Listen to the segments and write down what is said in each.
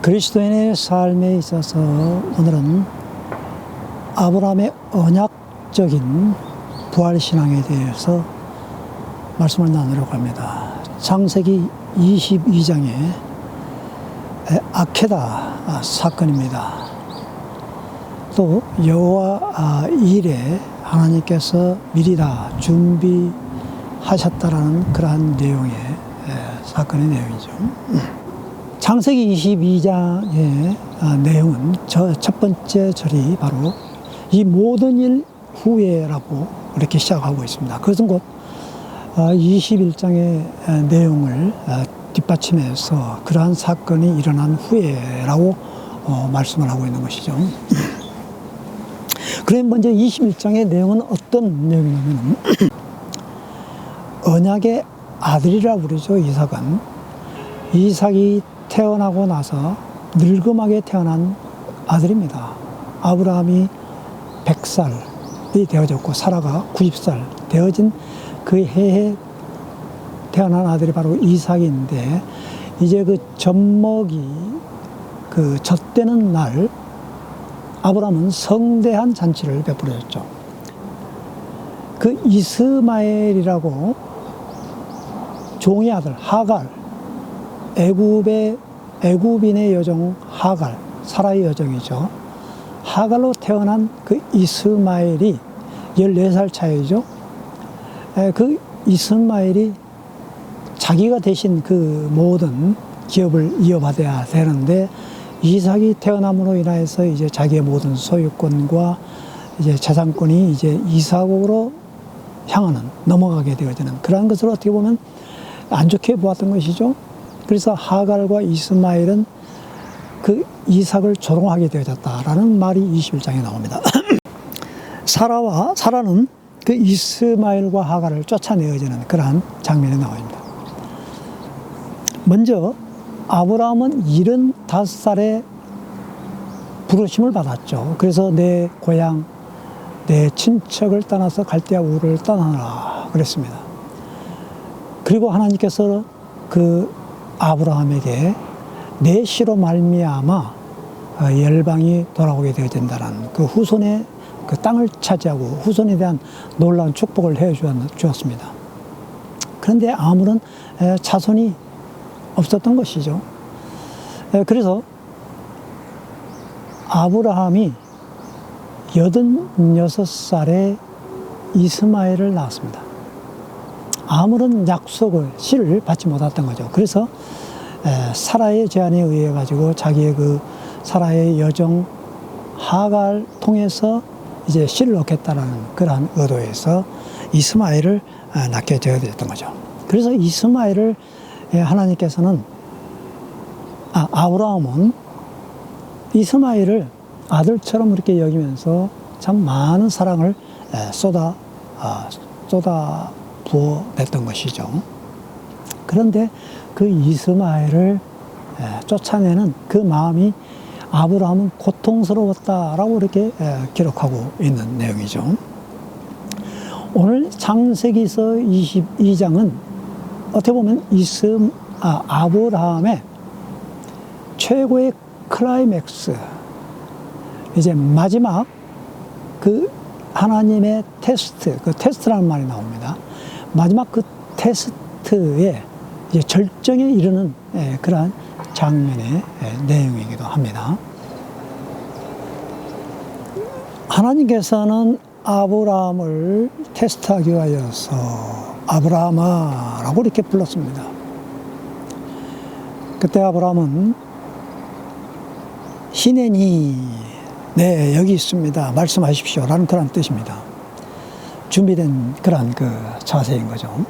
그리스도인의 삶에 있어서 오늘은 아브라함의 언약적인 부활신앙에 대해서 말씀을 나누려고 합니다. 창세기 22장의 아케다 사건입니다. 또 여호와 일에 하나님께서 미리 다 준비하셨다라는 그러한 내용의 사건의 내용이죠. 창세기 22장의 내용은 첫 번째 절이 바로 이 모든 일 후에라고 이렇게 시작하고 있습니다. 그것은 곧 21장의 내용을 뒷받침해서 그러한 사건이 일어난 후에라고 말씀을 하고 있는 것이죠. 그럼 먼저 21장의 내용은 어떤 내용이냐면 언약의 아들이라고 부르죠. 이삭이 태어나고 나서 늙음하게 태어난 아들입니다. 아브라함이 100살이 되어졌고 사라가 90살 되어진 그 해에 태어난 아들이 바로 이삭인데, 이제 그 젖먹이 젖되는 날 아브라함은 성대한 잔치를 베풀어줬죠. 그 이스마엘이라고 종의 아들 하갈, 애굽인의 여종 하갈, 사라의 여종이죠. 하갈로 태어난 그 이스마엘이 14살 차이죠. 그 이스마엘이 자기가 대신 그 모든 기업을 이어받아야 되는데, 이삭이 태어남으로 인하여서 이제 자기의 모든 소유권과 이제 재산권이 이제 이삭으로 향하는, 넘어가게 되어지는 그러한 것을 어떻게 보면 안 좋게 보았던 것이죠. 그래서 하갈과 이스마엘은 그 이삭을 조롱하게 되어졌다라는 말이 21장에 나옵니다. 사라는 그 이스마엘과 하갈을 쫓아내어지는 그러한 장면이 나옵니다. 먼저 아브라함은 75살에 부르심을 받았죠. 그래서 내 고향, 내 친척을 떠나서 갈대아 우를 떠나라 그랬습니다. 그리고 하나님께서 그 아브라함에게 내 씨로 말미암아 열방이 돌아오게 되어진다는 그 후손의 그 땅을 차지하고 후손에 대한 놀라운 축복을 해 주었습니다. 그런데 아무런 자손이 없었던 것이죠. 그래서 아브라함이 86살에 이스마엘을 낳았습니다. 아무런 씨를 받지 못했던 거죠. 그래서 사라의 제안에 의해 가지고 자기의 그 사라의 여종 하갈 통해서 이제 씨를 얻겠다라는 그러한 의도에서 이스마엘을 낳게 되었던 거죠. 그래서 이스마엘을 하나님께서는 아브라함은 이스마엘을 아들처럼 이렇게 여기면서 참 많은 사랑을 쏟아 부어냈던 것이죠. 그런데 그 이스마엘을 쫓아내는 그 마음이 아브라함은 고통스러웠다라고 이렇게 기록하고 있는 내용이죠. 오늘 창세기서 22장은 어떻게 보면 아브라함의 최고의 클라이맥스, 이제 마지막 그 하나님의 테스트, 그 테스트라는 말이 나옵니다. 마지막 그 테스트의 이제 절정에 이르는 그러한 장면의 내용이기도 합니다. 하나님께서는 아브라함을 테스트하기 위하여서 아브라함아 라고 이렇게 불렀습니다. 그때 아브라함은 시내니 네 여기 있습니다 말씀하십시오 라는 그런 뜻입니다. 준비된 그런 그 자세인 거죠.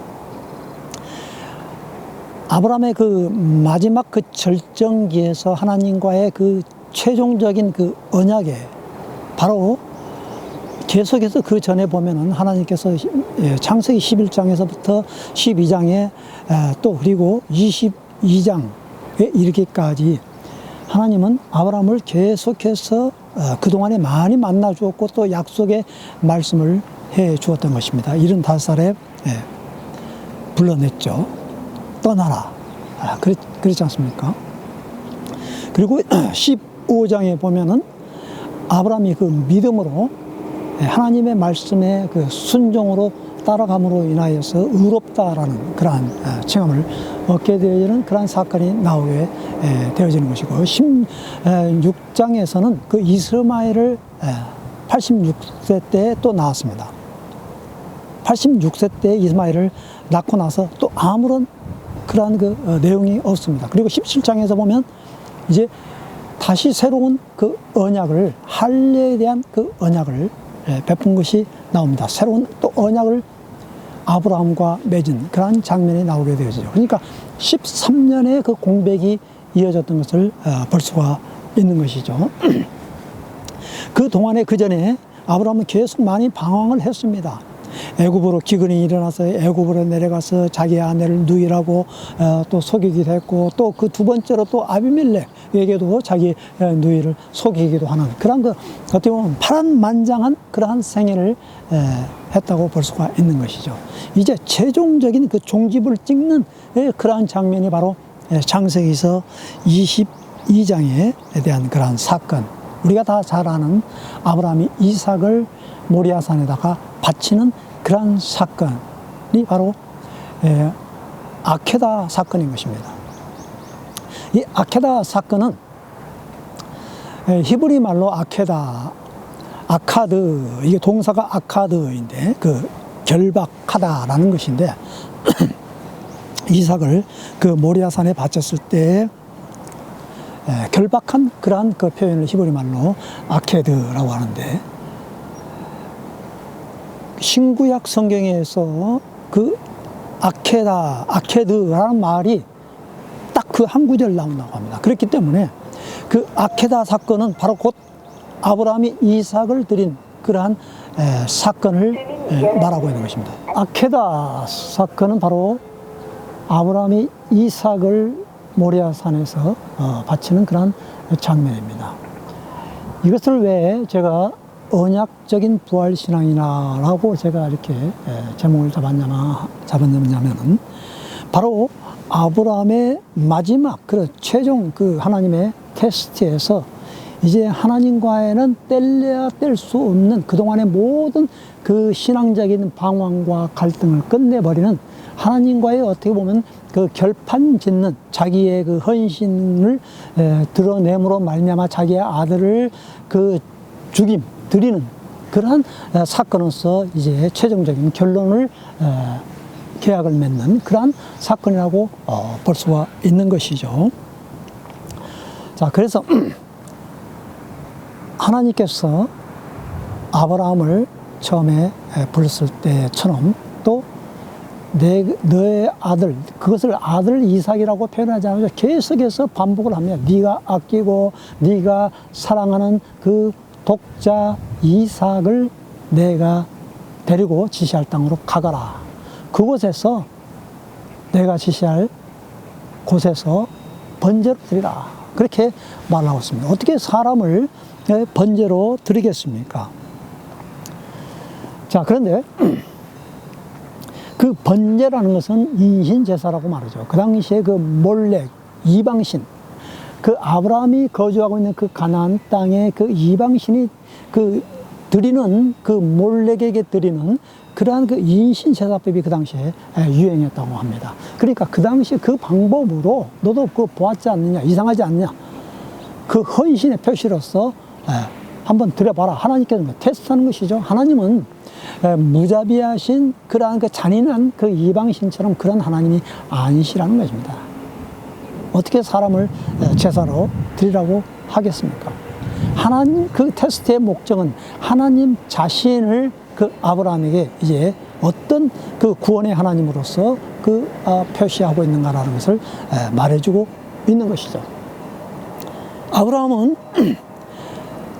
아브라함의 그 마지막 그 절정기에서 하나님과의 그 최종적인 그 언약에 바로 계속해서 그 전에 보면은 하나님께서 창세기 11장에서부터 12장에 또 그리고 22장에 이르기까지 하나님은 아브라함을 계속해서 그동안에 많이 만나 주었고 또 약속의 말씀을 해 주었던 것입니다. 75살에 불러냈죠. 떠나라. 그렇지 않습니까? 그리고 15장에 보면은 아브라함이 그 믿음으로 하나님의 말씀에 그 순종으로 따라감으로 인하여서 의롭다라는 그러한 칭함을 얻게 되어지는 그러한 사건이 나오게 되어지는 것이고, 16장에서는 그 이스마엘을 86세 때 또 낳았습니다. 86세 때 이스마엘을 낳고 나서 또 아무런 그러한 그 내용이 없습니다. 그리고 17장에서 보면 이제 다시 새로운 그 언약을, 할례에 대한 그 언약을 베푼 것이 나옵니다. 새로운 또 언약을 아브라함과 맺은 그러한 장면이 나오게 되어지죠. 그러니까 13년의 그 공백이 이어졌던 것을 볼 수가 있는 것이죠. 그 동안에, 그 전에 아브라함은 계속 많이 방황을 했습니다. 애굽으로 기근이 일어나서 애굽으로 내려가서 자기 아내를 누이라고 또 속이기도 했고, 또 그 두 번째로 또 아비멜렉에게도 자기 누이를 속이기도 하는 그런 그 어떻게 보면 파란만장한 그러한 생애를 했다고 볼 수가 있는 것이죠. 이제 최종적인 그 종집을 찍는 그러한 장면이 바로 창세기서 22장에 대한 그러한 사건, 우리가 다 잘 아는 아브라함이 이삭을 모리아산에다가 바치는 그러한 사건이 바로 아케다 사건인 것입니다. 이 아케다 사건은 히브리 말로 아케다, 아카드, 이게 동사가 아카드인데 그 결박하다라는 것인데 이삭을 그 모리아산에 바쳤을 때 결박한 그러한 그 표현을 히브리 말로 아케드라고 하는데, 신구약 성경에서 그 아케다, 아케드라는 말이 딱 그 한 구절 나온다고 합니다. 그렇기 때문에 그 아케다 사건은 바로 곧 아브라함이 이삭을 드린 그러한 사건을 말하고 있는 것입니다. 아케다 사건은 바로 아브라함이 이삭을 모리아산에서 바치는 그런 장면입니다. 이것을 왜 제가 언약적인 부활신앙이라고 제가 이렇게 제목을 잡았냐면은 바로 아브라함의 마지막 그런 최종 그 하나님의 테스트에서 이제 하나님과에는 뗄래야 뗄 수 없는 그동안의 모든 그 신앙적인 방황과 갈등을 끝내버리는, 하나님과의 어떻게 보면 그 결판 짓는 자기의 그 헌신을 드러냄으로 말미암아 자기의 아들을 그 드리는 그러한 사건으로서 이제 최종적인 결론을 계약을 맺는 그러한 사건이라고 볼 수가 있는 것이죠. 자, 그래서 하나님께서 아브라함을 처음에 불렀을 때처럼 또 너의 아들, 그것을 아들 이삭이라고 표현하지 않으면서 계속해서 반복을 합니다. 네가 아끼고 네가 사랑하는 그 독자 이삭을 내가 데리고 지시할 땅으로 가거라. 그곳에서 내가 지시할 곳에서 번제로 드리라. 그렇게 말하고 있습니다. 어떻게 사람을 번제로 드리겠습니까? 자, 그런데 그 번제라는 것은 인신제사라고 말하죠. 그 당시에 그 몰렉, 이방신, 그 아브라함이 거주하고 있는 그 가나안 땅에 그 이방신이 그 드리는 그 몰렉에게 드리는 그러한 그 인신제사법이 그 당시에 유행했다고 합니다. 그러니까 그 당시 그 방법으로 너도 그거 보았지 않느냐, 이상하지 않느냐, 그 헌신의 표시로서 한번 드려봐라. 하나님께서 테스트하는 것이죠. 하나님은 무자비하신 그러한 그 잔인한 그 이방신처럼 그런 하나님이 아니시라는 것입니다. 어떻게 사람을 제사로 드리라고 하겠습니까? 하나님 그 테스트의 목적은 하나님 자신을 그 아브라함에게 이제 어떤 그 구원의 하나님으로서 그 표시하고 있는가라는 것을 말해주고 있는 것이죠. 아브라함은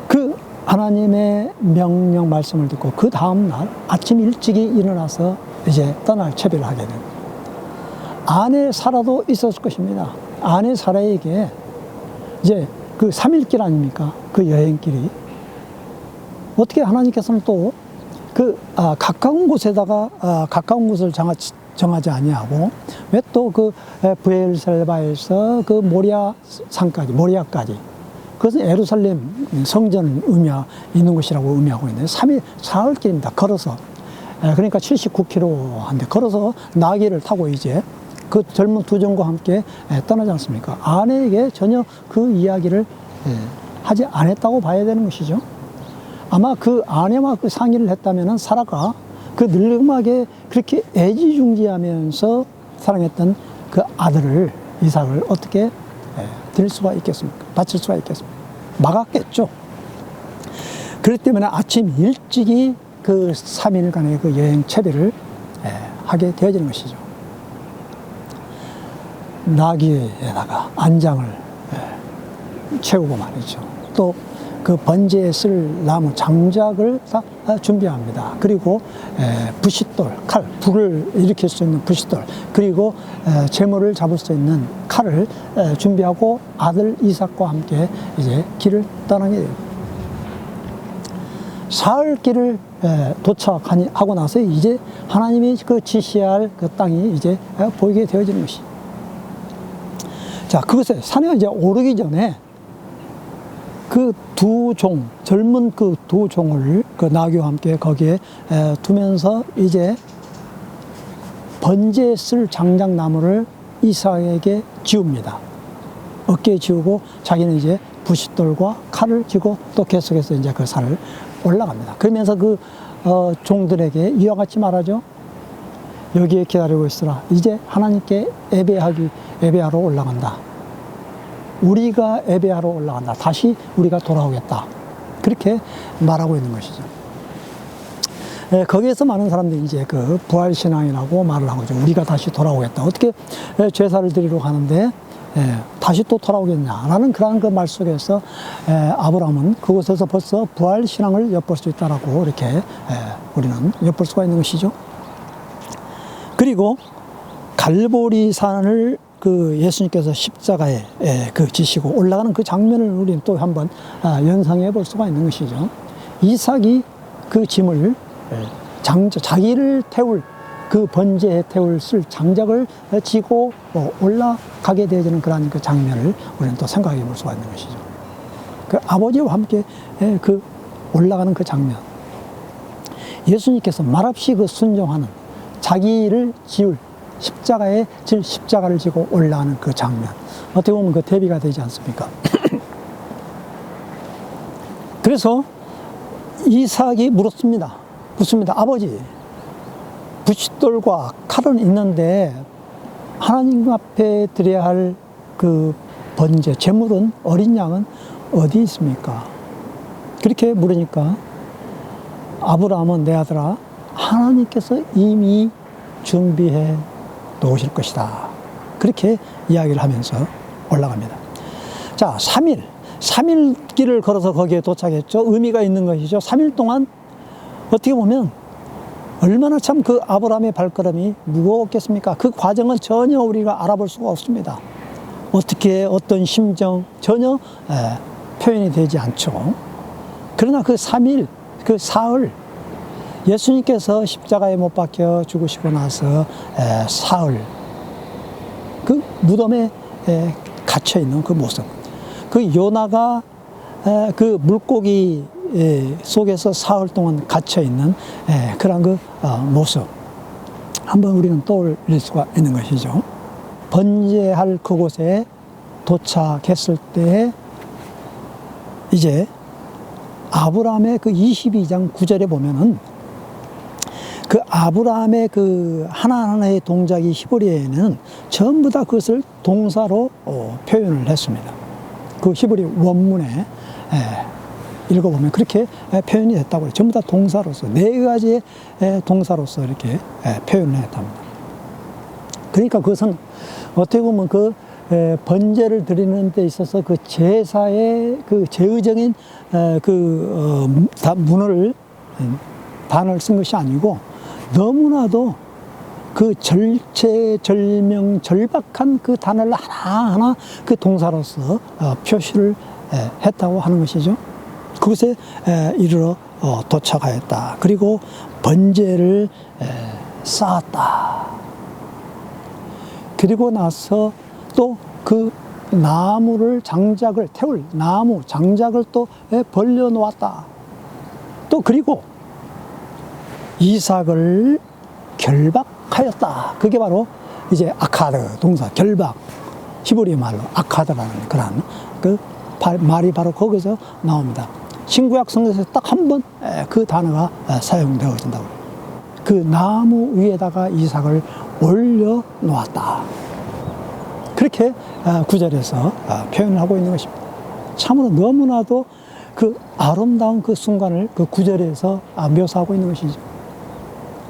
그 하나님의 명령 말씀을 듣고 그 다음날 아침 일찍이 일어나서 이제 떠날 채비를 하게 됩니다. 아내 사라도 있었을 것입니다. 아내 사라에게 이제 그 3일길 아닙니까? 그 여행길이. 어떻게 하나님께서는 또 그 가까운 곳에다가 가까운 곳을 정하지 아니하고 왜 또 그 브엘셀바에서 그 모리아 산까지, 모리아까지, 그것은 예루살렘 성전을 있는 곳이라고 의미하고 있는데 3일 사흘 길입니다. 걸어서. 그러니까 79km인데 걸어서 나귀를 타고 이제 그 젊은 두 종과 함께 떠나지 않습니까? 아내에게 전혀 그 이야기를 하지 않았다고 봐야 되는 것이죠. 아마 그 아내와 그 상의를 했다면은 사라가 그 늙음하게 그렇게 애지중지하면서 사랑했던 그 아들을, 이삭을 어떻게 드릴 수가 있겠습니까? 바칠 수가 있겠습니까? 막았겠죠. 그렇기 때문에 아침 일찍이 그 3일간의 그 여행 채비를 하게 되어지는 것이죠. 나귀에다가 안장을 채우고 말이죠. 또 그 번제에 쓸 나무 장작을 다 준비합니다. 그리고 부싯돌, 칼, 불을 일으킬 수 있는 부싯돌, 그리고 재물을 잡을 수 있는 칼을 준비하고 아들 이삭과 함께 이제 길을 떠나게 됩니다. 사흘 길을 도착하고 나서 이제 하나님이 그 지시할 그 땅이 이제 보이게 되어지는 것이죠. 자, 그것에 산에 이제 오르기 전에 그 두 종, 젊은 그 두 종을 그 나귀와 함께 거기에 두면서 이제 번제에 쓸 장작나무를 이삭에게 지웁니다. 어깨에 지우고 자기는 이제 부싯돌과 칼을 쥐고 또 계속해서 이제 그 산을 올라갑니다. 그러면서 그 종들에게 이와 같이 말하죠. 여기에 기다리고 있으라. 이제 하나님께 예배하러 올라간다. 우리가 예배하러 올라간다. 다시 우리가 돌아오겠다. 그렇게 말하고 있는 것이죠. 거기에서 많은 사람들이 이제 그 부활신앙이라고 말을 하고 있죠. 우리가 다시 돌아오겠다. 어떻게 제사를 드리러 가는데 다시 또 돌아오겠냐라는 그런 그 말 속에서 아브라함은 그곳에서 벌써 부활신앙을 엿볼 수 있다라고 이렇게 우리는 엿볼 수가 있는 것이죠. 그리고 갈보리 산을 그 예수님께서 십자가에 그 지시고 올라가는 그 장면을 우리는 또 한번 연상해 볼 수가 있는 것이죠. 이삭이 그 짐을 자기를 태울 그 번제에 태울 쓸 장작을 지고 올라가게 되어지는 그러한 그 장면을 우리는 또 생각해 볼 수가 있는 것이죠. 그 아버지와 함께 그 올라가는 그 장면. 예수님께서 말없이 그 순종하는 자기를 지울 십자가를 지고 올라가는 그 장면. 어떻게 보면 그 대비가 되지 않습니까? 그래서 이삭이 묻습니다. 아버지, 부싯돌과 칼은 있는데 하나님 앞에 드려야 할 그 번제, 제물은 어린 양은 어디 있습니까? 그렇게 물으니까 아브라함은 내 아들아, 하나님께서 이미 준비해 놓으실 것이다. 그렇게 이야기를 하면서 올라갑니다. 자, 3일 길을 걸어서 거기에 도착했죠. 의미가 있는 것이죠. 3일 동안 어떻게 보면 얼마나 참 그 아브라함의 발걸음이 무거웠겠습니까? 그 과정은 전혀 우리가 알아볼 수가 없습니다. 어떻게 어떤 심정 전혀 표현이 되지 않죠. 그러나 그 3일, 그 사흘, 예수님께서 십자가에 못 박혀 죽으시고 나서 사흘 그 무덤에 갇혀 있는 그 모습, 그 요나가 그 물고기 속에서 사흘 동안 갇혀 있는 그런 그 모습 한번 우리는 떠올릴 수가 있는 것이죠. 번제할 그곳에 도착했을 때 이제 아브라함의 그 22장 9절에 보면은 그 아브라함의 그 하나하나의 동작이 히브리어에는 전부 다 그것을 동사로 표현을 했습니다. 그 히브리 원문에 읽어보면 그렇게 표현이 됐다고 해요. 전부 다 동사로서, 4가지의 동사로서 이렇게 표현을 했답니다. 그러니까 그것은 어떻게 보면 그 번제를 드리는 데 있어서 그 제사의 그 제의적인 단어를 쓴 것이 아니고 너무나도 그 절체절명 절박한 그 단어를 하나하나 그 동사로서 표시를 했다고 하는 것이죠. 그것에 이르러 도착하였다. 그리고 번제를 쌓았다. 그리고 나서 또 그 나무를 장작을 태울 나무 장작을 또 벌려 놓았다. 또 그리고 이삭을 결박하였다. 그게 바로 이제 아카드 동사 결박, 히브리 말로 아카드라는 그런 그 말이 바로 거기서 나옵니다. 신구약 성경에서 딱 한 번 그 단어가 사용되어진다고. 그 나무 위에다가 이삭을 올려 놓았다. 그렇게 구절에서 표현을 하고 있는 것입니다. 참으로 너무나도 그 아름다운 그 순간을 그 구절에서 묘사하고 있는 것이죠.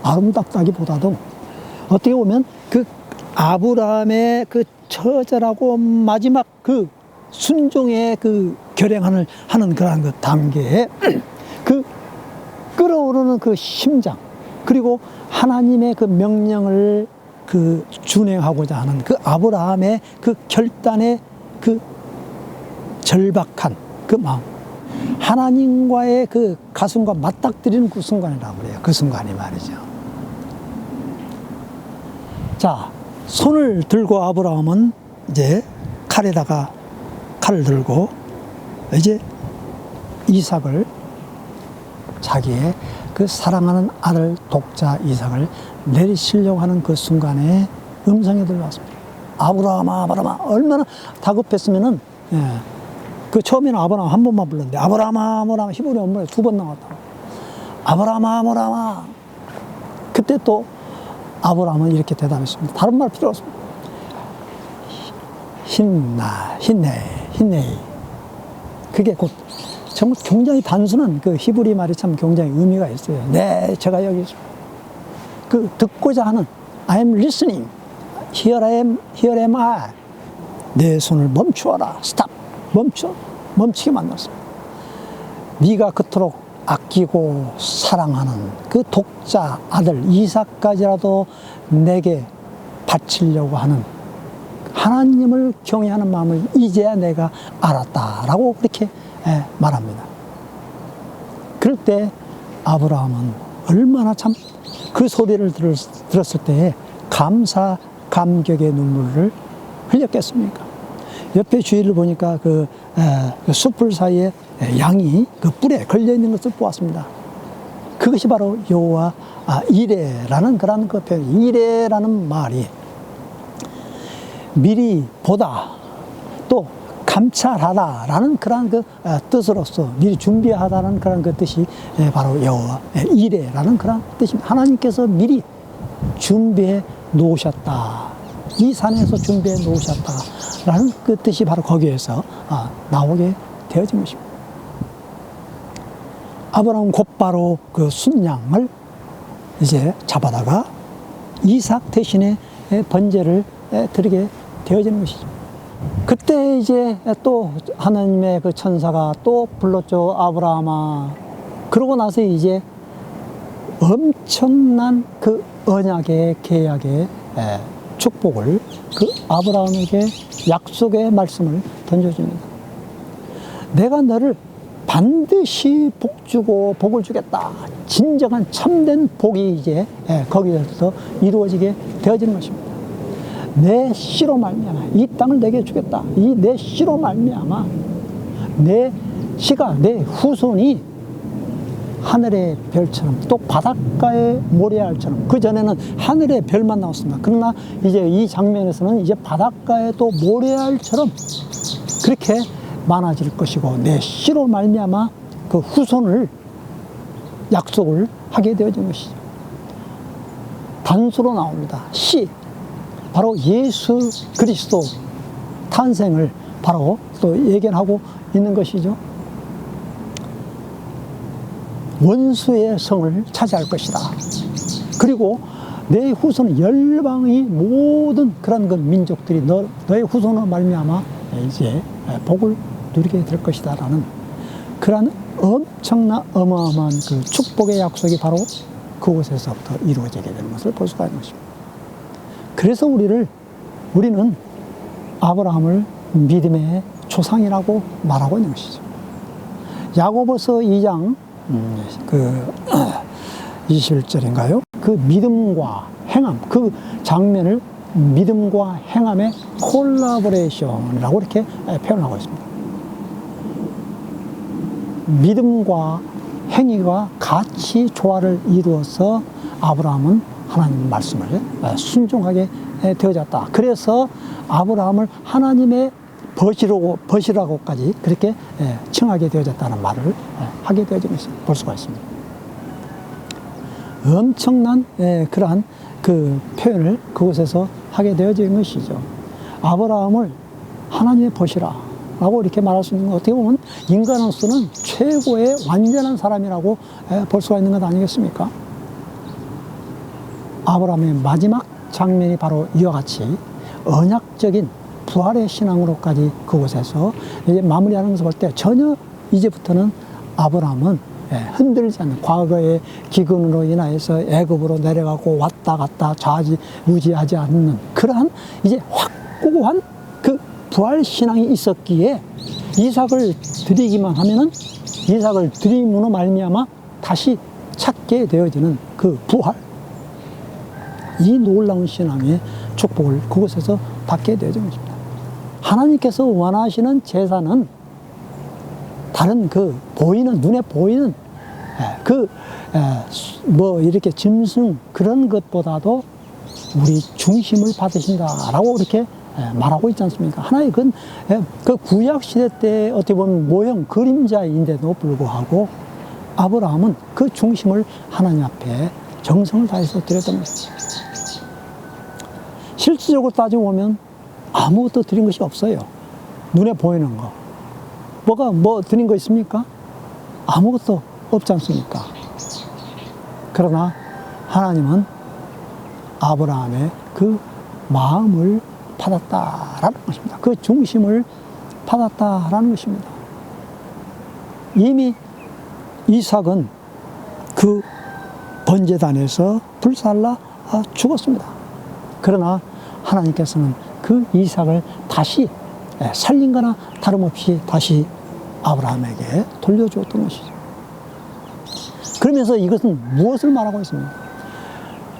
아름답다기보다도 어떻게 보면 그 아브라함의 그 처절하고 마지막 그 순종의 그 결행하는 그러한 그 단계에 그 끓어오르는 그 심장, 그리고 하나님의 그 명령을 그 준행하고자 하는 그 아브라함의 그 결단의 그 절박한 그 마음, 하나님과의 그 가슴과 맞닥뜨리는 그 순간이라고 그래요. 그 순간이 말이죠. 자, 손을 들고 아브라함은 이제 칼을 들고 이제 이삭을, 자기의 그 사랑하는 아들 독자 이삭을 내리시려고 하는 그 순간에 음성이 들려왔습니다. 아브라함아, 아브라함아. 얼마나 다급했으면은, 그 처음에는 아브라함 한 번만 불렀는데, 아브라함아, 아브라함아. 히브리 원문에 2번 나왔다고. 아브라함아, 아브라함아. 그때 또 아브라함은 이렇게 대답했습니다. 다른 말 필요 없습니다. 힘내. 그게 곧 정말 굉장히 단순한 그 히브리 말이 참 굉장히 의미가 있어요. 네, 제가 여기 그 듣고자 하는 I am listening. Here am I. 내 손을 멈추어라. Stop. 멈추게 만났습니다. 네가 그토록 아끼고 사랑하는 그 독자 아들 이삭까지라도 내게 바치려고 하는 하나님을 경외하는 마음을 이제야 내가 알았다라고 그렇게 말합니다. 그럴 때 아브라함은 얼마나 참 그 소리를 들었을 때에 감사 감격의 눈물을 흘렸겠습니까? 옆에 주위를 보니까 그 숯불 사이에 양이 그 뿔에 걸려 있는 것을 보았습니다. 그것이 바로 여호와 이레라는 그런 그 표현. 이레라는 말이 미리 보다, 또 감찰하다라는 그런 그 뜻으로서 미리 준비하다는 그런 그 뜻이 바로 여호와 이레라는 그런 뜻입니다. 하나님께서 미리 준비해 놓으셨다. 이 산에서 준비해 놓으셨다라는 그 뜻이 바로 거기에서 나오게 되어진 것입니다. 아브라함은 곧바로 그 순양을 이제 잡아다가 이삭 대신에 번제를 드리게 되어지는 것이죠. 그때 이제 또 하나님의 그 천사가 또 불렀죠. 아브라함아. 그러고 나서 이제 엄청난 그 언약의 계약의 축복을 그 아브라함에게 약속의 말씀을 던져줍니다. 내가 너를 반드시 복주고 복을 주겠다. 진정한 참된 복이 이제 거기에서 이루어지게 되어지는 것입니다. 내 씨로 말미암아 이 땅을 내게 주겠다. 이 내 씨로 말미암아 내 씨가, 내 후손이 하늘의 별처럼 또 바닷가의 모래알처럼, 그 전에는 하늘의 별만 나왔습니다. 그러나 이제 이 장면에서는 이제 바닷가의 또 모래알처럼 그렇게 많아질 것이고, 내 씨로 말미암아 그 후손을 약속을 하게 되어진 것이죠. 단수로 나옵니다. 씨, 바로 예수 그리스도 탄생을 바로 또 예견하고 있는 것이죠. 원수의 성을 차지할 것이다. 그리고 내 후손은 열방의 모든 그런 그 민족들이 너의 후손으로 말미암아 이제 복을 누리게 될 것이다라는 그런 엄청난 어마어마한 그 축복의 약속이 바로 그곳에서부터 이루어지게 되는 것을 볼 수가 있는 것입니다. 그래서 우리는 아브라함을 믿음의 조상이라고 말하고 있는 것이죠. 야고보서 2장 21절인가요? 그 믿음과 행함, 그 장면을 믿음과 행함의 콜라보레이션이라고 이렇게 표현하고 있습니다. 믿음과 행위가 같이 조화를 이루어서 아브라함은 하나님 말씀을 순종하게 되어졌다. 그래서 아브라함을 하나님의 벗이라고까지 그렇게 칭하게 되어졌다는 말을 하게 되어진 것을 볼 수가 있습니다. 엄청난 그러한 그 표현을 그곳에서 하게 되어진 것이죠. 아브라함을 하나님의 벗이라 라고 이렇게 말할 수 있는 것, 어떻게 보면 인간으로서는 최고의 완전한 사람이라고 볼 수가 있는 것 아니겠습니까? 아브라함의 마지막 장면이 바로 이와 같이 언약적인 부활의 신앙으로까지 그곳에서 이제 마무리하는 것을 볼 때 전혀 이제부터는 아브라함은 흔들리지 않는, 과거의 기근으로 인하여서 애굽으로 내려가고 왔다 갔다 좌지우지하지 않는 그러한 이제 확고한 그 부활 신앙이 있었기에 이삭을 드리기만 하면은 이삭을 드림으로 말미암아 다시 찾게 되어지는 그 부활, 이 놀라운 신앙의 축복을 그곳에서 받게 되어진 것입니다. 하나님께서 원하시는 제사는 다른 그 보이는, 눈에 보이는 뭐 이렇게 짐승 그런 것보다도 우리 중심을 받으신다라고 이렇게 말하고 있지 않습니까? 하나의 그 구약 시대 때 어떻게 보면 모형 그림자인데도 불구하고 아브라함은 그 중심을 하나님 앞에 정성을 다해서 드렸던 것입니다. 실질적으로 따지고 보면 아무것도 드린 것이 없어요. 눈에 보이는 거. 뭐 드린 거 있습니까? 아무것도 없지 않습니까? 그러나 하나님은 아브라함의 그 마음을 받았다라는 것입니다. 그 중심을 받았다라는 것입니다. 이미 이삭은 그 번제단에서 불살라 죽었습니다. 그러나 하나님께서는 그 이삭을 다시 살린 거나 다름없이 다시 아브라함에게 돌려주었던 것이죠. 그러면서 이것은 무엇을 말하고 있습니까?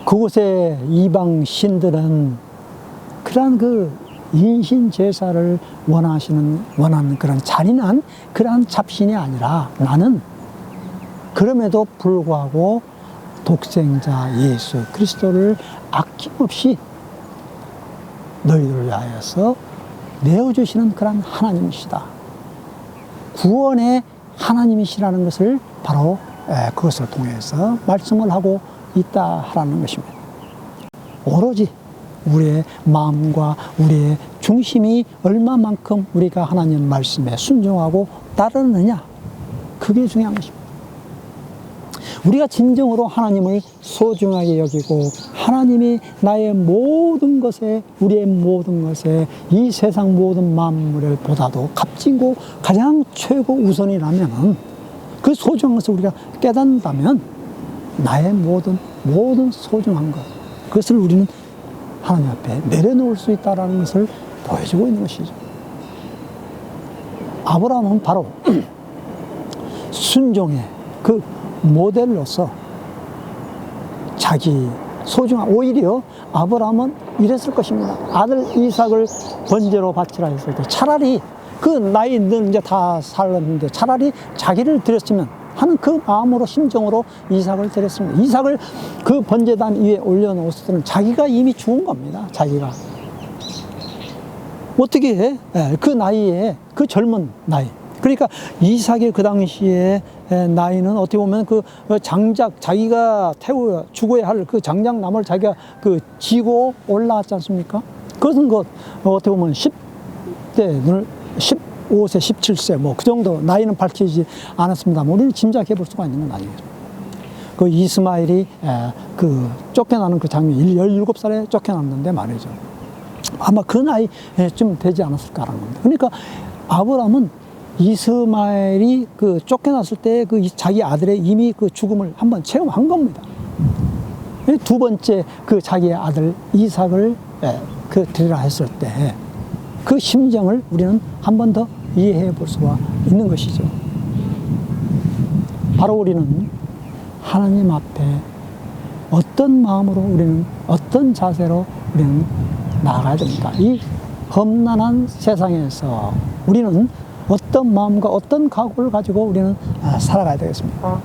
그곳에 이방 신들은 그러한 그 인신 제사를 원하는 그런 잔인한 그러한 잡신이 아니라 나는 그럼에도 불구하고 독생자 예수 그리스도를 아낌없이 너희들을 위하여서 내어주시는 그런 하나님이시다. 구원의 하나님이시라는 것을 바로 그것을 통해서 말씀을 하고 있다라는 것입니다. 오로지 우리의 마음과 우리의 중심이 얼마만큼 우리가 하나님 말씀에 순종하고 따르느냐, 그게 중요한 것입니다. 우리가 진정으로 하나님을 소중하게 여기고 하나님이 나의 모든 것에, 우리의 모든 것에, 이 세상 모든 만물을 보다도 값지고 가장 최고 우선이라면, 그 소중한 것을 우리가 깨닫는다면 나의 모든 소중한 것, 그것을 우리는 하나님 앞에 내려놓을 수 있다는 것을 보여주고 있는 것이죠. 아브라함은 바로 순종의 그 모델로서 자기 소중한, 오히려 아브라함은 이랬을 것입니다. 아들 이삭을 번제로 바치라 했을 때 차라리 그 나이는 이제 다 살았는데 차라리 자기를 드렸으면 하는 그 마음으로, 심정으로 이삭을 드렸습니다. 이삭을 그 번제단 위에 올려놓았을 때는 자기가 이미 죽은 겁니다. 자기가 어떻게 해? 그 나이에, 그 젊은 나이. 그러니까 이삭의 그 당시에 나이는 어떻게 보면 그 장작, 자기가 죽어야 할 그 장작나무를 자기가 그 지고 올라왔지 않습니까? 그것은 어떻게 보면 10대, 15세, 17세, 뭐 그 정도 나이는 밝히지 않았습니다만 우리는 짐작해 볼 수가 있는 건 아니겠습니까? 그 이스마엘이 그 쫓겨나는 그 장면, 17살에 쫓겨났는데 말이죠. 아마 그 나이쯤 되지 않았을까라는 겁니다. 그러니까 아브라함은 이스마엘이 그 쫓겨났을 때 그 자기 아들의 이미 그 죽음을 한번 체험한 겁니다. 두 번째 그 자기의 아들 이삭을 그 드리라 했을 때 그 심정을 우리는 한 번 더 이해해 볼 수가 있는 것이죠. 바로 우리는 하나님 앞에 어떤 마음으로, 우리는 어떤 자세로 우리는 나아가야 됩니다. 이 험난한 세상에서 우리는 어떤 마음과 어떤 각오를 가지고 우리는 살아가야 되겠습니까?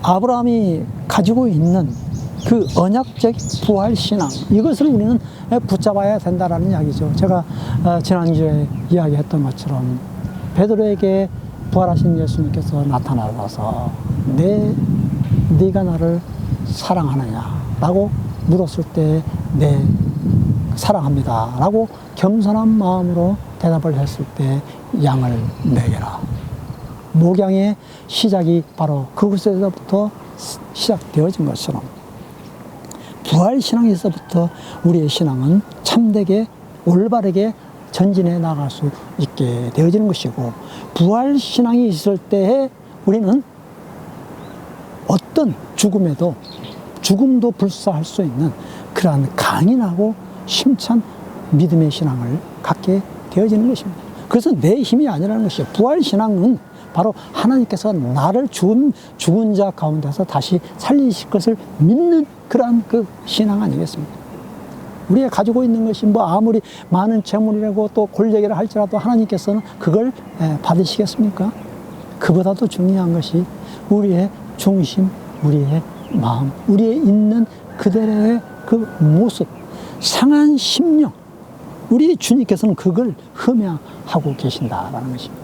아브라함이 가지고 있는 그 언약적 부활신앙, 이것을 우리는 붙잡아야 된다는 이야기죠. 제가 지난주에 이야기했던 것처럼 베드로에게 부활하신 예수님께서 나타나서 네가 나를 사랑하느냐라고 물었을 때 네, 사랑합니다 라고 겸손한 마음으로 대답을 했을 때 양을 먹여라. 목양의 시작이 바로 그곳에서부터 시작되어진 것처럼 부활신앙에서부터 우리의 신앙은 참되게 올바르게 전진해 나갈 수 있게 되어지는 것이고, 부활신앙이 있을 때에 우리는 어떤 죽음도 불사할 수 있는 그러한 강인하고 심찬 믿음의 신앙을 갖게 되어지는 것입니다. 그래서 내 힘이 아니라는 것이죠. 부활신앙은 바로 하나님께서 나를 죽은 자 가운데서 다시 살리실 것을 믿는 그러한 그 신앙 아니겠습니까? 우리가 가지고 있는 것이 아무리 많은 재물이라고 또 권력이라 할지라도 하나님께서는 그걸 받으시겠습니까? 그보다도 중요한 것이 우리의 중심, 우리의 마음, 우리의 있는 그대로의 그 모습, 상한 심령, 우리 주님께서는 그걸 흠양하고 계신다라는 것입니다.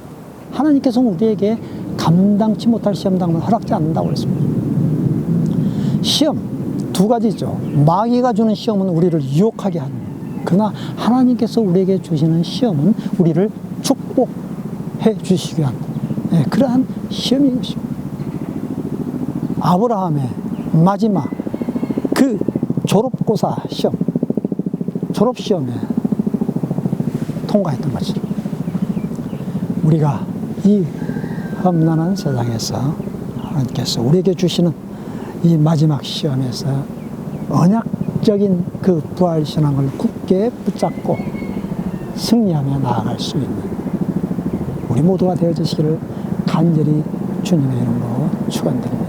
하나님께서는 우리에게 감당치 못할 시험당을 허락지 않는다고 했습니다. 시험 두 가지죠. 마귀가 주는 시험은 우리를 유혹하게 하는, 그러나 하나님께서 우리에게 주시는 시험은 우리를 축복해 주시기 위한 그러한 시험인 것입니다. 아브라함의 마지막 그 졸업고사 시험, 졸업시험에 통과했던 것처럼 우리가 이 험난한 세상에서 하나님께서 우리에게 주시는 이 마지막 시험에서 언약적인 그 부활신앙을 굳게 붙잡고 승리하며 나아갈 수 있는 우리 모두가 되어주시기를 간절히 주님의 이름으로 축원드립니다.